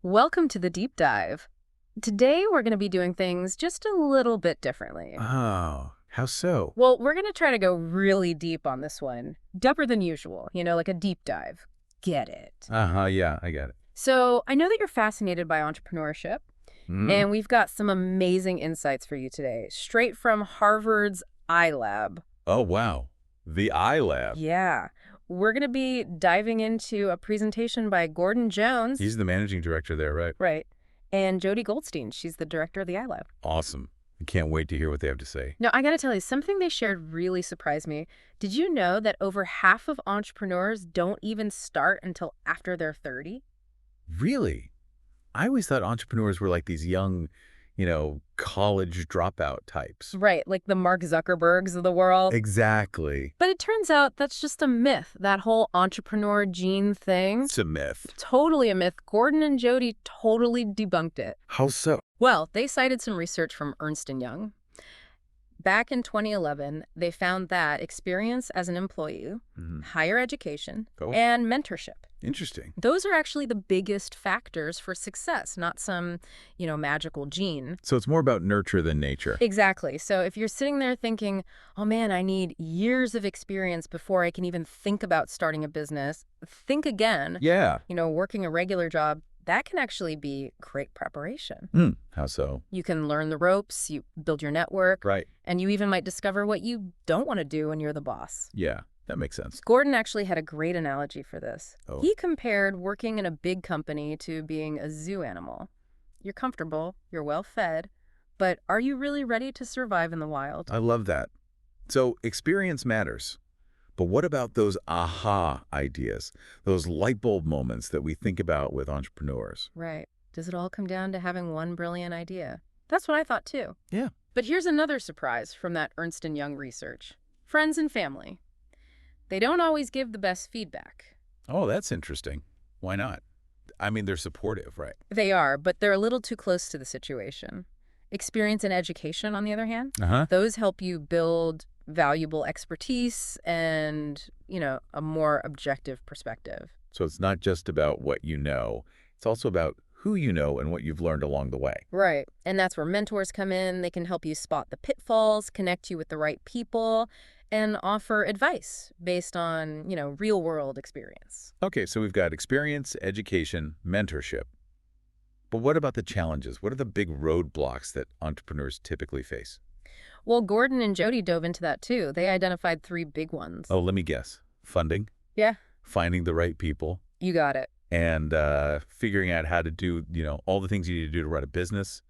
Welcome to the deep dive. Today we're going to be doing things just a little bit differently. Oh, how so? Well, we're going to try to go really deep on this one. Deeper than usual, like a deep dive. Get it. Uh-huh, yeah, I got it. So I know that you're fascinated by entrepreneurship, Mm. and we've got some amazing insights for you today, straight from Harvard's iLab. Oh, wow. The iLab. Yeah. We're going to be diving into a presentation by Gordon Jones. He's the managing director there, right? Right. And Jody Goldstein. She's the director of the iLab. Awesome. I can't wait to hear what they have to say. No, I got to tell you, something they shared really surprised me. Did you know that over half of entrepreneurs don't even start until after they're 30? Really? I always thought entrepreneurs were like these young, college dropout types. Right, like the Mark Zuckerbergs of the world. Exactly. But it turns out that's just a myth, that whole entrepreneur gene thing. It's a myth. Totally a myth. Gordon and Jody totally debunked it. How so? Well, they cited some research from Ernst & Young. Back in 2011, they found that experience as an employee, higher education, Oh. and mentorship. Interesting. Those are actually the biggest factors for success, not some, magical gene. So it's more about nurture than nature. Exactly. So if you're sitting there thinking, oh man, I need years of experience before I can even think about starting a business, think again. Yeah. Working a regular job, that can actually be great preparation. How so? You can learn the ropes, you build your network, Right. and you even might discover what you don't want to do when you're the boss. Yeah, that makes sense. Gordon actually had a great analogy for this. Oh. He compared working in a big company to being a zoo animal. You're comfortable, you're well fed, but are you really ready to survive in the wild? I love that. So experience matters. But what about those aha ideas, those light bulb moments that we think about with entrepreneurs? Right. Does it all come down to having one brilliant idea? That's what I thought too. Yeah. But here's another surprise from that Ernst & Young research. Friends and family. They don't always give the best feedback. Oh, that's interesting. Why not? I mean, they're supportive, right? They are, but they're a little too close to the situation. Experience and education, on the other hand, Uh-huh. those help you build valuable expertise and, a more objective perspective. So it's not just about what you know. It's also about who you know and what you've learned along the way. Right. And that's where mentors come in. They can help you spot the pitfalls, connect you with the right people, and offer advice based on, real-world experience. Okay, so we've got experience, education, mentorship. But what about the challenges? What are the big roadblocks that entrepreneurs typically face? Well, Gordon and Jody dove into that too. They identified 3 big ones. Oh, let me guess. Funding, Yeah, finding the right people, you got it. and figuring out how to do, all the things you need to do to run a business,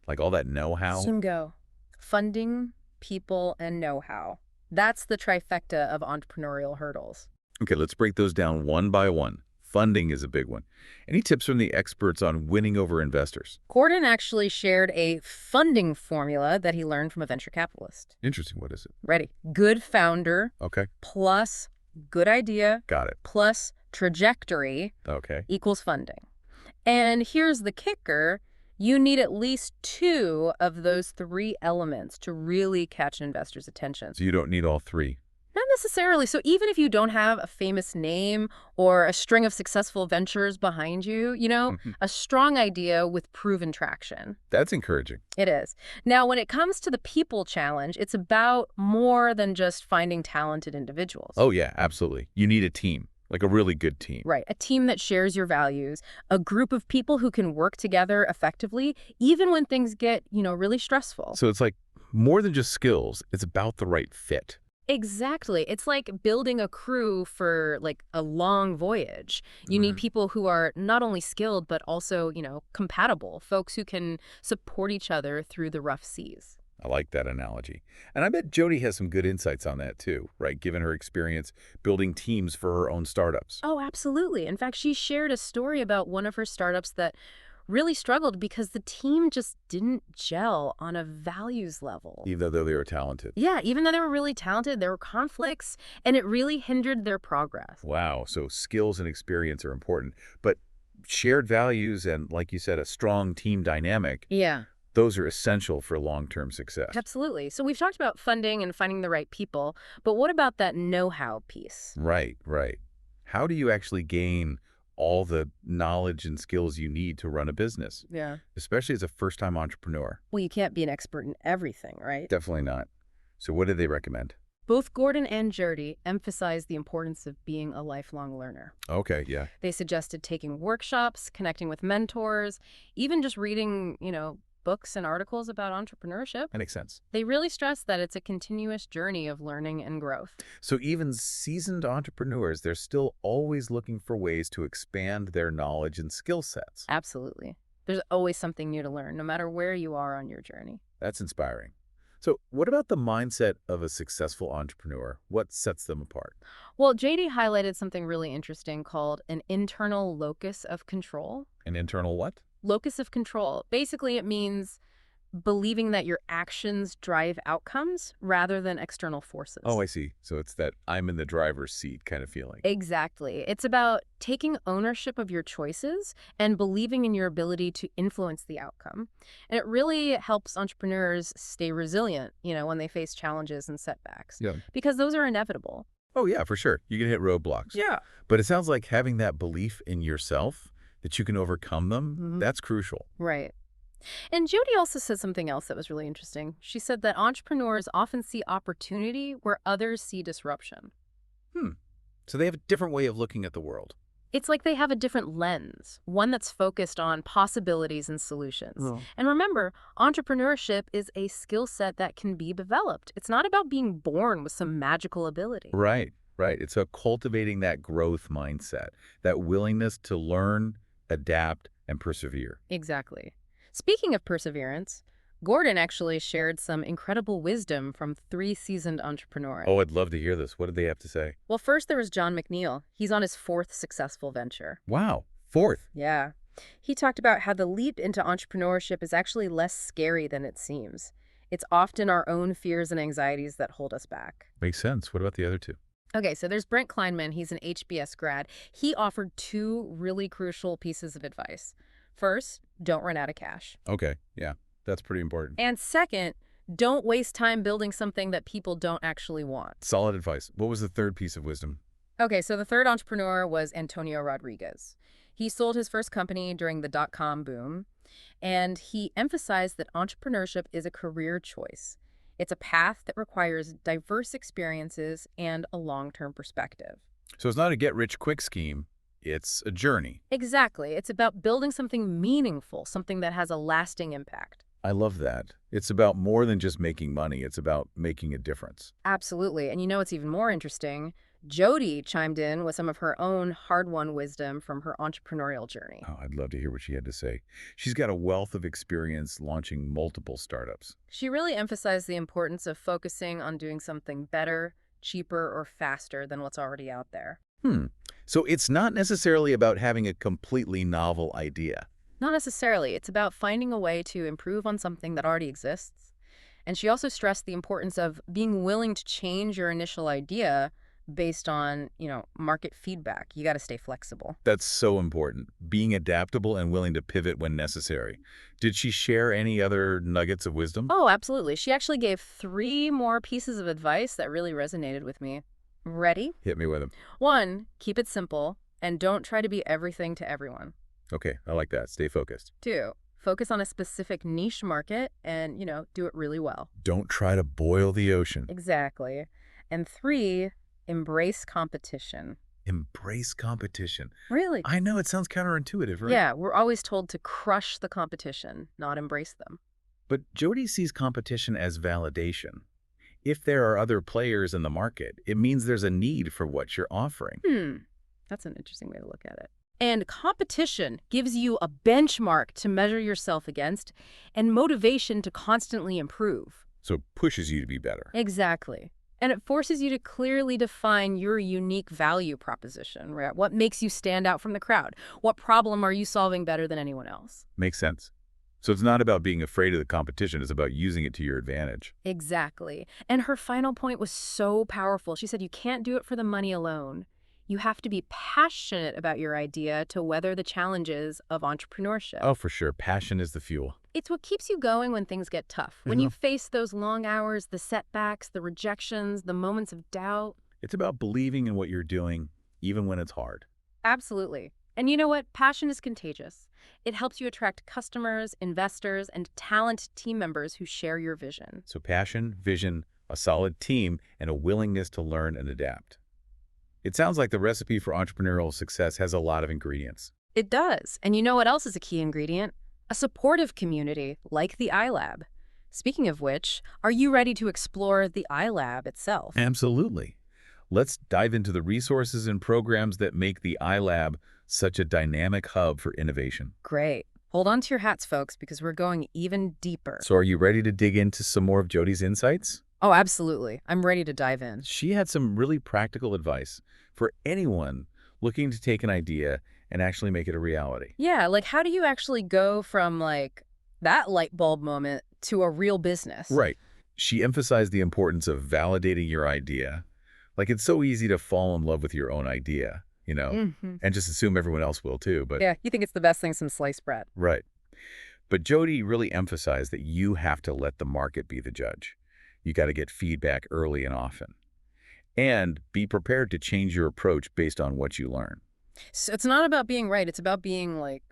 like all that know-how. Go. Funding, people, and know-how. That's the trifecta of entrepreneurial hurdles. Okay, let's break those down one by one. Funding is a big one. Any tips from the experts on winning over investors? Gordon actually shared a funding formula that he learned from a venture capitalist. Interesting. What is it? Ready? Good founder Okay, plus good idea got it. plus trajectory Okay. equals funding. And here's the kicker. You need at least 2 of those 3 elements to really catch an investor's attention. So you don't need all 3. Not necessarily. So even if you don't have a famous name or a string of successful ventures behind you, a strong idea with proven traction. That's encouraging. It is. Now, when it comes to the people challenge, it's about more than just finding talented individuals. Oh, yeah, absolutely. You need a team, like a really good team. Right. A team that shares your values, a group of people who can work together effectively, even when things get, really stressful. So it's like more than just skills. It's about the right fit. Exactly. It's like building a crew for like a long voyage. You need people who are not only skilled, but also, compatible, folks who can support each other through the rough seas. I like that analogy. And I bet Jody has some good insights on that too, right? Given her experience building teams for her own startups. Oh, absolutely. In fact, she shared a story about one of her startups that really struggled because the team just didn't gel on a values level. Even though they were talented. Yeah, even though they were really talented, there were conflicts, and it really hindered their progress. Wow. So skills and experience are important. But shared values and, like you said, a strong team dynamic, Yeah, those are essential for long-term success. absolutely. So we've talked about funding and finding the right people, but what about that know-how piece? Right, right. How do you actually gain all the knowledge and skills you need to run a business, Yeah. especially as a first-time entrepreneur. Well, you can't be an expert in everything, right? Definitely not. So what do they recommend? Both Gordon and Jody emphasize the importance of being a lifelong learner. Okay, yeah. They suggested taking workshops, connecting with mentors, even just reading, books and articles about entrepreneurship. That makes sense. They really stress that it's a continuous journey of learning and growth. So even seasoned entrepreneurs, they're still always looking for ways to expand their knowledge and skill sets. Absolutely. There's always something new to learn, no matter where you are on your journey. That's inspiring. So what about the mindset of a successful entrepreneur? What sets them apart? Well, JD highlighted something really interesting called an internal locus of control. An internal what? Locus of control. Basically, it means believing that your actions drive outcomes rather than external forces. Oh, I see. So it's that I'm in the driver's seat kind of feeling. Exactly. It's about taking ownership of your choices and believing in your ability to influence the outcome. And it really helps entrepreneurs stay resilient, when they face challenges and setbacks, Yeah. because those are inevitable. Oh, yeah, for sure. You can hit roadblocks. Yeah. But it sounds like having that belief in yourself, that you can overcome them, that's crucial. Right. And Jody also said something else that was really interesting. She said that entrepreneurs often see opportunity where others see disruption. So they have a different way of looking at the world. It's like they have a different lens, one that's focused on possibilities and solutions. Oh. And remember, entrepreneurship is a skill set that can be developed. It's not about being born with some magical ability. Right, right. It's cultivating that growth mindset, that willingness to learn, adapt, and persevere. Exactly. Speaking of perseverance, Gordon actually shared some incredible wisdom from 3 seasoned entrepreneurs. Oh, I'd love to hear this. What did they have to say? Well, first there was John McNeil. He's on his 4th successful venture. Wow, fourth. Yeah. He talked about how the leap into entrepreneurship is actually less scary than it seems. It's often our own fears and anxieties that hold us back. Makes sense. What about the other two? Okay, so there's Brent Kleinman. He's an HBS grad. He offered 2 really crucial pieces of advice. First, don't run out of cash. Okay, yeah, that's pretty important. And second, don't waste time building something that people don't actually want. Solid advice. What was the third piece of wisdom? Okay, so the third entrepreneur was Antonio Rodriguez. He sold his first company during the dot-com boom, and he emphasized that entrepreneurship is a career choice. It's a path that requires diverse experiences and a long-term perspective. So it's not a get-rich-quick scheme. It's a journey. Exactly. It's about building something meaningful, something that has a lasting impact. I love that. It's about more than just making money. It's about making a difference. Absolutely. And what's even more interesting? Jody chimed in with some of her own hard-won wisdom from her entrepreneurial journey. Oh, I'd love to hear what she had to say. She's got a wealth of experience launching multiple startups. She really emphasized the importance of focusing on doing something better, cheaper, or faster than what's already out there. So it's not necessarily about having a completely novel idea. Not necessarily. It's about finding a way to improve on something that already exists. And she also stressed the importance of being willing to change your initial idea based on, market feedback. You got to stay flexible. That's so important. Being adaptable and willing to pivot when necessary. Did she share any other nuggets of wisdom? Oh, absolutely. She actually gave 3 more pieces of advice that really resonated with me. Ready? Hit me with them. 1, keep it simple and don't try to be everything to everyone. Okay, I like that. Stay focused. 2, focus on a specific niche market and, do it really well. Don't try to boil the ocean. Exactly. And 3, embrace competition. Embrace competition. Really? I know it sounds counterintuitive, right? Yeah, we're always told to crush the competition, not embrace them. But Jody sees competition as validation. If there are other players in the market, it means there's a need for what you're offering. That's an interesting way to look at it. And competition gives you a benchmark to measure yourself against and motivation to constantly improve. So it pushes you to be better. Exactly. And it forces you to clearly define your unique value proposition, right? What makes you stand out from the crowd? What problem are you solving better than anyone else? Makes sense. So it's not about being afraid of the competition. It's about using it to your advantage. Exactly. And her final point was so powerful. She said, you can't do it for the money alone. You have to be passionate about your idea to weather the challenges of entrepreneurship. Oh, for sure. Passion is the fuel. It's what keeps you going when things get tough. When you face those long hours, the setbacks, the rejections, the moments of doubt. It's about believing in what you're doing, even when it's hard. Absolutely. And you know what? Passion is contagious. It helps you attract customers, investors, and talented team members who share your vision. So passion, vision, a solid team, and a willingness to learn and adapt. It sounds like the recipe for entrepreneurial success has a lot of ingredients. It does. And you know what else is a key ingredient? A supportive community like the iLab. Speaking of which, are you ready to explore the iLab itself? Absolutely. Let's dive into the resources and programs that make the iLab such a dynamic hub for innovation. Great. Hold on to your hats, folks, because we're going even deeper. So are you ready to dig into some more of Jody's insights? Oh, absolutely. I'm ready to dive in. She had some really practical advice for anyone looking to take an idea and actually make it a reality. Yeah, like how do you actually go from like that light bulb moment to a real business? Right. She emphasized the importance of validating your idea. Like, it's so easy to fall in love with your own idea, and just assume everyone else will too. But Yeah, you think it's the best thing since sliced bread. right. But Jody really emphasized that you have to let the market be the judge. You got to get feedback early and often. And be prepared to change your approach based on what you learn. So it's not about being right, it's about being like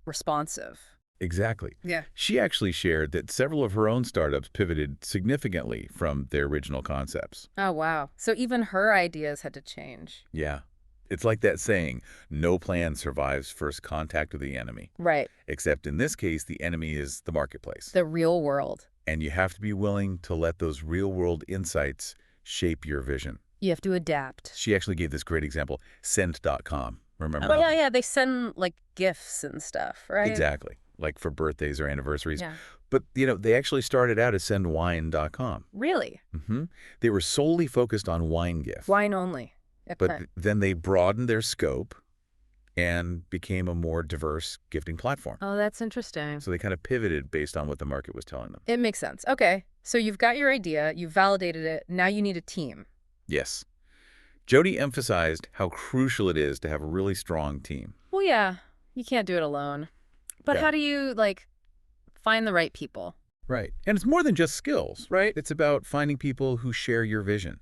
responsive. Exactly. Yeah. She actually shared that several of her own startups pivoted significantly from their original concepts. Oh, wow. So even her ideas had to change. Yeah. It's like that saying, no plan survives first contact with the enemy. Right. Except in this case, the enemy is the marketplace. The real world. And you have to be willing to let those real-world insights shape your vision. You have to adapt. She actually gave this great example, send.com. Remember? Oh, yeah. They send like gifts and stuff, right? Exactly. Like for birthdays or anniversaries. Yeah. But, they actually started out as sendwine.com. Really? They were solely focused on wine gifts. Wine only. But Okay. then they broadened their scope and became a more diverse gifting platform. Oh, that's interesting. So they kind of pivoted based on what the market was telling them. It makes sense. Okay. So you've got your idea, you've validated it, now you need a team. Yes. Jody emphasized how crucial it is to have a really strong team. Well, yeah, you can't do it alone. But Yeah. how do you, like, find the right people? Right. And it's more than just skills, right? It's about finding people who share your vision,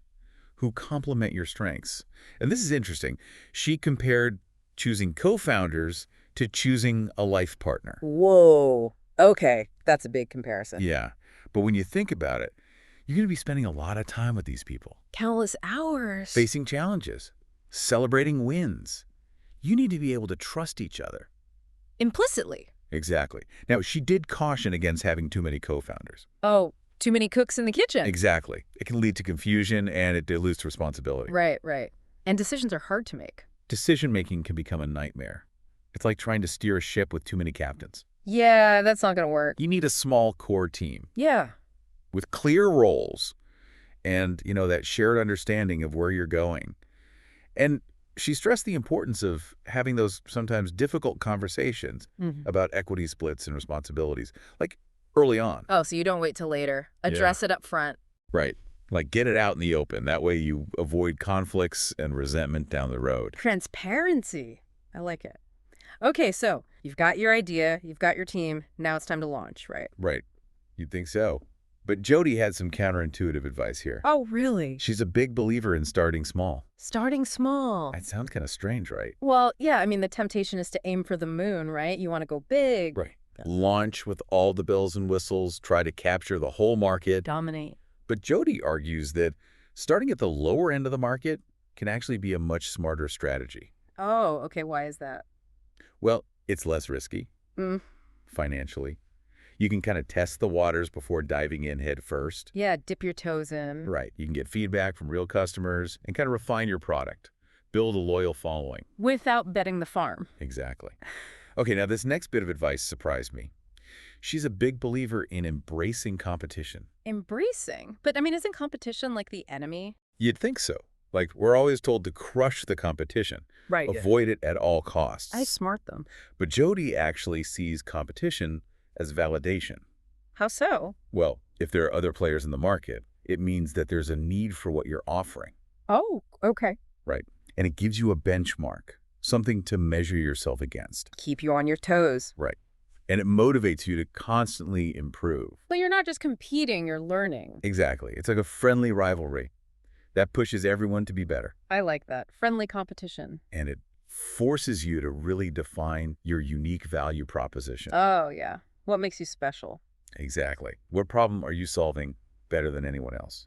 who complement your strengths. And this is interesting. She compared choosing co-founders to choosing a life partner. Whoa. Okay. That's a big comparison. Yeah. But when you think about it, you're going to be spending a lot of time with these people, Countless hours. facing challenges, celebrating wins. You need to be able to trust each other. Implicitly. Exactly. Now, she did caution against having too many co-founders. Oh, too many cooks in the kitchen. Exactly. It can lead to confusion and it dilutes responsibility. Right, right. And decisions are hard to make. Decision-making can become a nightmare. It's like trying to steer a ship with too many captains. Yeah, that's not going to work. You need a small core team Yeah. with clear roles and, that shared understanding of where you're going. And she stressed the importance of having those sometimes difficult conversations about equity splits and responsibilities, like early on. Oh, so you don't wait till later. Address it up front. Right. Like get it out in the open. That way you avoid conflicts and resentment down the road. Transparency. I like it. Okay, so you've got your idea, you've got your team, now it's time to launch, right? Right. You'd think so. But Jody had some counterintuitive advice here. Oh, really? She's a big believer in starting small. Starting small. That sounds kind of strange, right? Well, yeah, I mean, the temptation is to aim for the moon, right? You want to go big. Right. Launch with all the bells and whistles, try to capture the whole market. Dominate. But Jody argues that starting at the lower end of the market can actually be a much smarter strategy. Oh, okay. Why is that? Well, it's less risky financially. You can kind of test the waters before diving in head first. Yeah, dip your toes in. Right. You can get feedback from real customers and kind of refine your product. Build a loyal following. Without betting the farm. Exactly. Okay, now this next bit of advice surprised me. She's a big believer in embracing competition. Embracing. But, I mean, isn't competition like the enemy? You'd think so. Like, we're always told to crush the competition. Right. Avoid it at all costs. I smart them. But Jody actually sees competition as validation. How so? Well, if there are other players in the market, it means that there's a need for what you're offering. Oh, okay. Right. And it gives you a benchmark, something to measure yourself against. Keep you on your toes. Right. And it motivates you to constantly improve. But you're not just competing, you're learning. Exactly. It's like a friendly rivalry that pushes everyone to be better. I like that. Friendly competition. And it forces you to really define your unique value proposition. Oh, yeah. What makes you special? Exactly. What problem are you solving better than anyone else?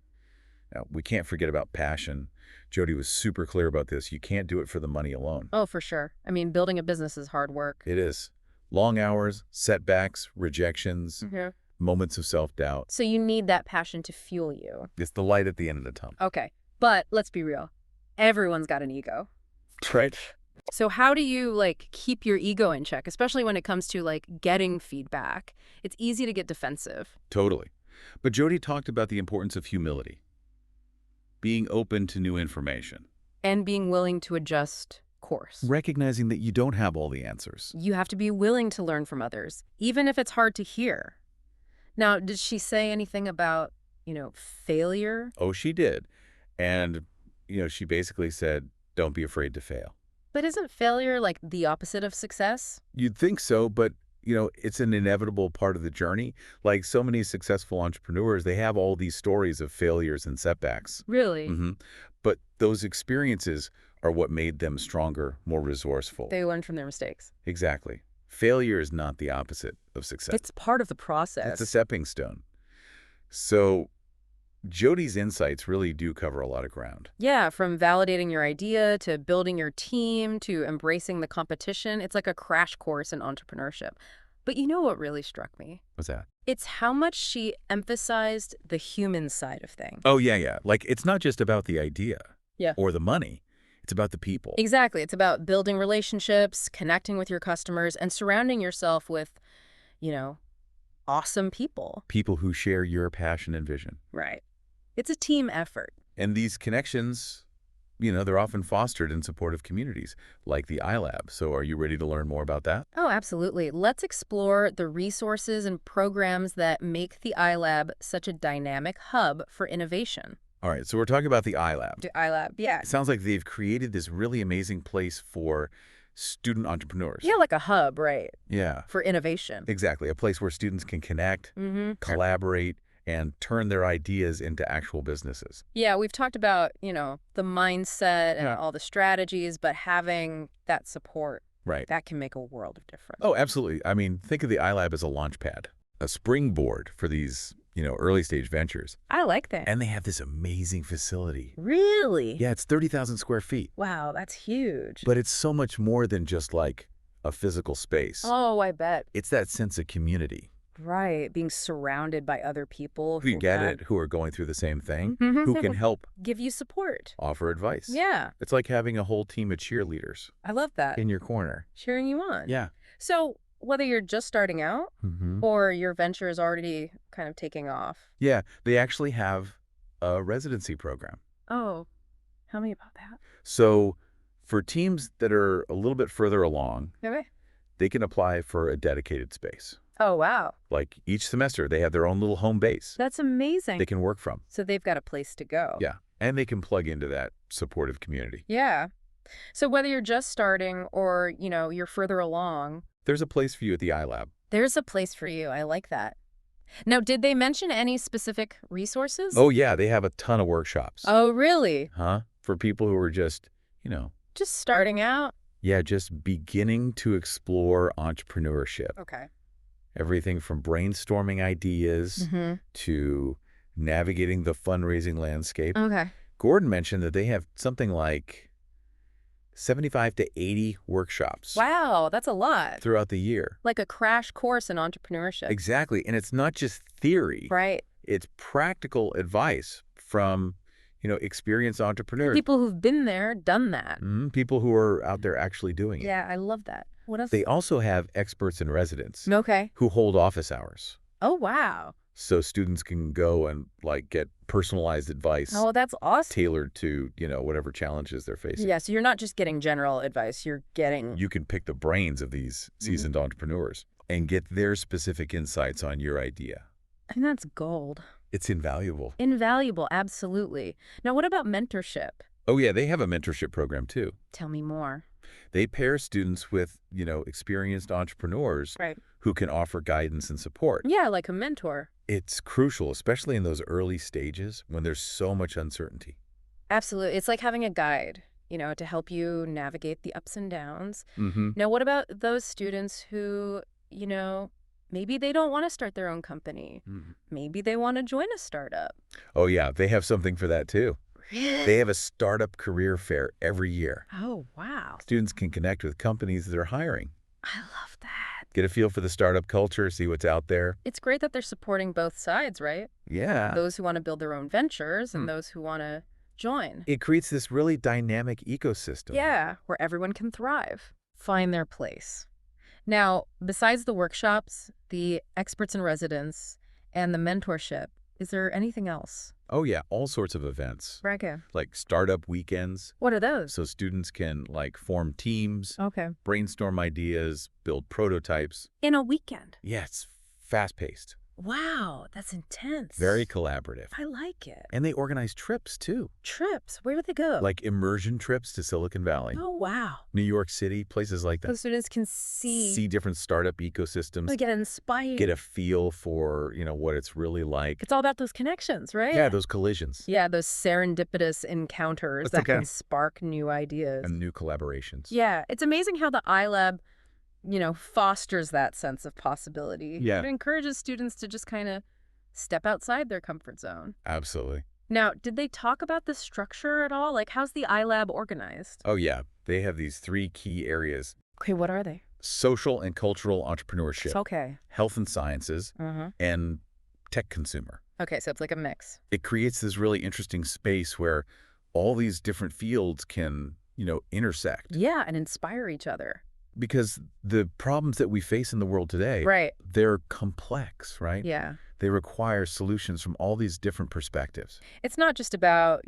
Now, we can't forget about passion. Jody was super clear about this. You can't do it for the money alone. Oh, for sure. I mean, building a business is hard work. It is. Long hours, setbacks, rejections, Mhm. moments of self-doubt. So you need that passion to fuel you. It's the light at the end of the tunnel. Okay. But let's be real. Everyone's got an ego. Right. So how do you, like, keep your ego in check, especially when it comes to, like, getting feedback? It's easy to get defensive. Totally. But Jody talked about the importance of humility, being open to new information, And being willing to adjust course. recognizing that you don't have all the answers. You have to be willing to learn from others, even if it's hard to hear. Now, did she say anything about, failure? Oh, she did. And, she basically said, don't be afraid to fail. But isn't failure, like, the opposite of success? You'd think so, but, it's an inevitable part of the journey. Like so many successful entrepreneurs, they have all these stories of failures and setbacks. Really? hmm But those experiences are what made them stronger, more resourceful. They learn from their mistakes. Exactly. Failure is not the opposite of success. It's part of the process. It's a stepping stone. So Jody's insights really do cover a lot of ground. Yeah, from validating your idea to building your team to embracing the competition. It's like a crash course in entrepreneurship. But you know what really struck me? What's that? It's how much she emphasized the human side of things. Oh, yeah. Like, it's not just about the idea Yeah. or the money. It's about the people. Exactly. It's about building relationships, connecting with your customers, and surrounding yourself with, awesome people. People who share your passion and vision. Right. It's a team effort. And these connections, they're often fostered in supportive communities, like the iLab. So are you ready to learn more about that? Oh, absolutely. Let's explore the resources and programs that make the iLab such a dynamic hub for innovation. All right, so we're talking about the iLab. The iLab, yeah. It sounds like they've created this really amazing place for student entrepreneurs. Yeah, like a hub, right, Yeah, for innovation. exactly. A place where students can connect, Mm-hmm. collaborate, and turn their ideas into actual businesses. Yeah, we've talked about, the mindset and Yeah. all the strategies, but having that support, Right. that can make a world of difference. Oh, absolutely. I mean, think of the iLab as a launch pad, a springboard for these, early stage ventures. I like that. And they have this amazing facility. Really? Yeah, it's 30,000 square feet. Wow, that's huge. But it's so much more than just like a physical space. Oh, I bet. It's that sense of community. Right, being surrounded by other people Who who get have- it, who are going through the same thing, who can help give you support. offer advice. Yeah, It's like having a whole team of cheerleaders I love that. in your corner. Cheering you on. Yeah. So whether you're just starting out or your venture is already kind of taking off. Yeah, they actually have a residency program. Oh, tell me about that. So for teams that are a little bit further along, Okay. they can apply for a dedicated space. Oh, wow. Like each semester, they have their own little home base That's amazing. they can work from. So they've got a place to go. Yeah. And they can plug into that supportive community. Yeah. So whether you're just starting or, you're further along, There's a place for you at the iLab. there's a place for you. I like that. Now, did they mention any specific resources? Oh, yeah, they have a ton of workshops. Oh, really? Huh? For people who are just, Just starting out? just beginning to explore entrepreneurship. Okay. Everything from brainstorming ideas Mm-hmm. to navigating the fundraising landscape. Okay. Gordon mentioned that they have something like 75 to 80 workshops Wow, that's a lot. throughout the year. Like a crash course in entrepreneurship. Exactly. And it's not just theory. Right. It's practical advice from, experienced entrepreneurs. People who've been there, done that. People who are out there actually doing it. Yeah, I love that. What else? They also have experts in residence Okay. who hold office hours. Oh, wow. So students can go and get personalized advice Oh, that's awesome. tailored to, whatever challenges they're facing. Yeah, so you're not just getting general advice, you're getting... You can pick the brains of these seasoned entrepreneurs and get their specific insights on your idea. And that's gold. It's invaluable. Invaluable, absolutely. Now, what about mentorship? Oh, yeah, they have a mentorship program, too. Tell me more. They pair students with, experienced entrepreneurs Right. who can offer guidance and support. Yeah, like a mentor. It's crucial, especially in those early stages when there's so much uncertainty. Absolutely. It's like having a guide. to help you navigate the ups and downs. Mm-hmm. Now, what about those students who, maybe they don't want to start their own company. Maybe they want to join a startup. Oh, yeah, they have something for that, too. Really? They have a startup career fair every year. Oh, wow. Students can connect with companies that are hiring. I love that. Get a feel for the startup culture, see what's out there. It's great that they're supporting both sides, right? Yeah. Those who want to build their own ventures and those who want to join. It creates this really dynamic ecosystem. Yeah, where everyone can thrive, find their place. Now, besides the workshops, the experts in residence, and the mentorship, is there anything else? Oh, yeah, all sorts of events. Okay. Like startup weekends. What are those? So students can, form teams, Okay. brainstorm ideas, build prototypes. In a weekend? Yeah, it's fast-paced. Wow, that's intense. Very collaborative. I like it. And they organize trips, too. Trips? Where do they go? Like immersion trips to Silicon Valley. Oh, wow. New York City, places like So that. students can see Different startup ecosystems. They get inspired. Get a feel for, what it's really like. It's all about those connections, right? Yeah, those collisions. Yeah, those serendipitous encounters that can spark new ideas. And new collaborations. Yeah, it's amazing how the iLab, fosters that sense of possibility. Yeah. It encourages students to just kind of step outside their comfort zone. Absolutely. Now, did they talk about the structure at all? Like, how's the iLab organized? Oh, yeah. They have these 3 key areas. Okay, what are they? Social and cultural entrepreneurship, Okay. health and sciences, and tech consumer. Okay, so it's like a mix. It creates this really interesting space where all these different fields can, intersect. Yeah, and inspire each other. Because the problems that we face in the world today, Right. they're complex, right? Yeah. They require solutions from all these different perspectives. It's not just about,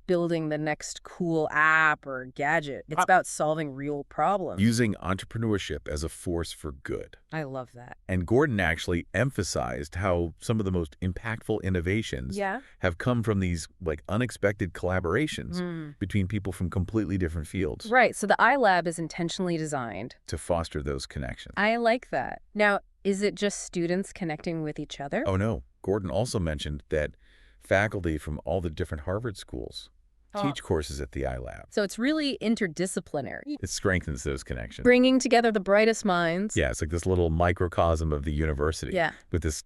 building the next cool app or gadget. It's about solving real problems. Using entrepreneurship as a force for good. I love that. And Gordon actually emphasized how some of the most impactful innovations have come from these unexpected collaborations between people from completely different fields. Right. So the iLab is intentionally designed To foster those connections. I like that. Now, is it just students connecting with each other? Oh, no. Gordon also mentioned that faculty from all the different Harvard schools teach courses at the iLab. So it's really interdisciplinary. It strengthens those connections. Bringing together the brightest minds. Yeah, it's like this little microcosm of the university. Yeah. With this,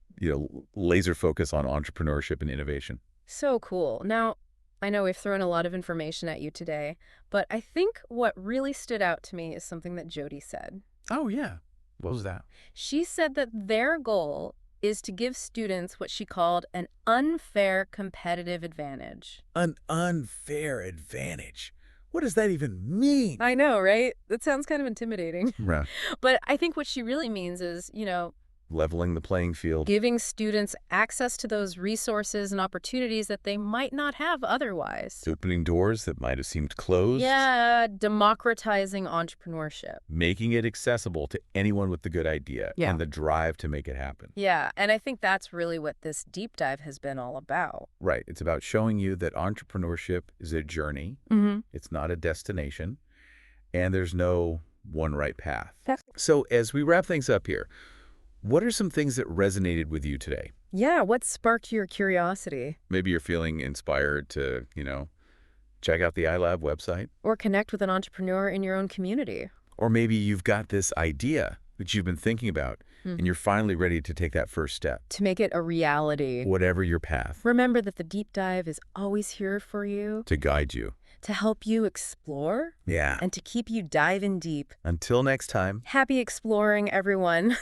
laser focus on entrepreneurship and innovation. So cool. Now, I know we've thrown a lot of information at you today, but I think what really stood out to me is something that Jody said. Oh, yeah. What was that? She said that their goal is to give students what she called an unfair competitive advantage. An unfair advantage. What does that even mean? I know, right? That sounds kind of intimidating. Right. But I think what she really means is, Leveling the playing field. giving students access to those resources and opportunities that they might not have otherwise. Opening doors that might have seemed closed. Yeah, democratizing entrepreneurship. Making it accessible to anyone with the good idea and the drive to make it happen. Yeah, and I think that's really what this deep dive has been all about. Right. It's about showing you that entrepreneurship is a journey. It's not a destination. And there's no one right path. So as we wrap things up here, what are some things that resonated with you today? Yeah, what sparked your curiosity? Maybe you're feeling inspired to, check out the iLab website. Or connect with an entrepreneur in your own community. Or maybe you've got this idea that you've been thinking about and you're finally ready to take that first step. To make it a reality. Whatever your path. Remember that the deep dive is always here for you. To guide you. To help you explore. Yeah. And to keep you diving deep. Until next time. Happy exploring, everyone.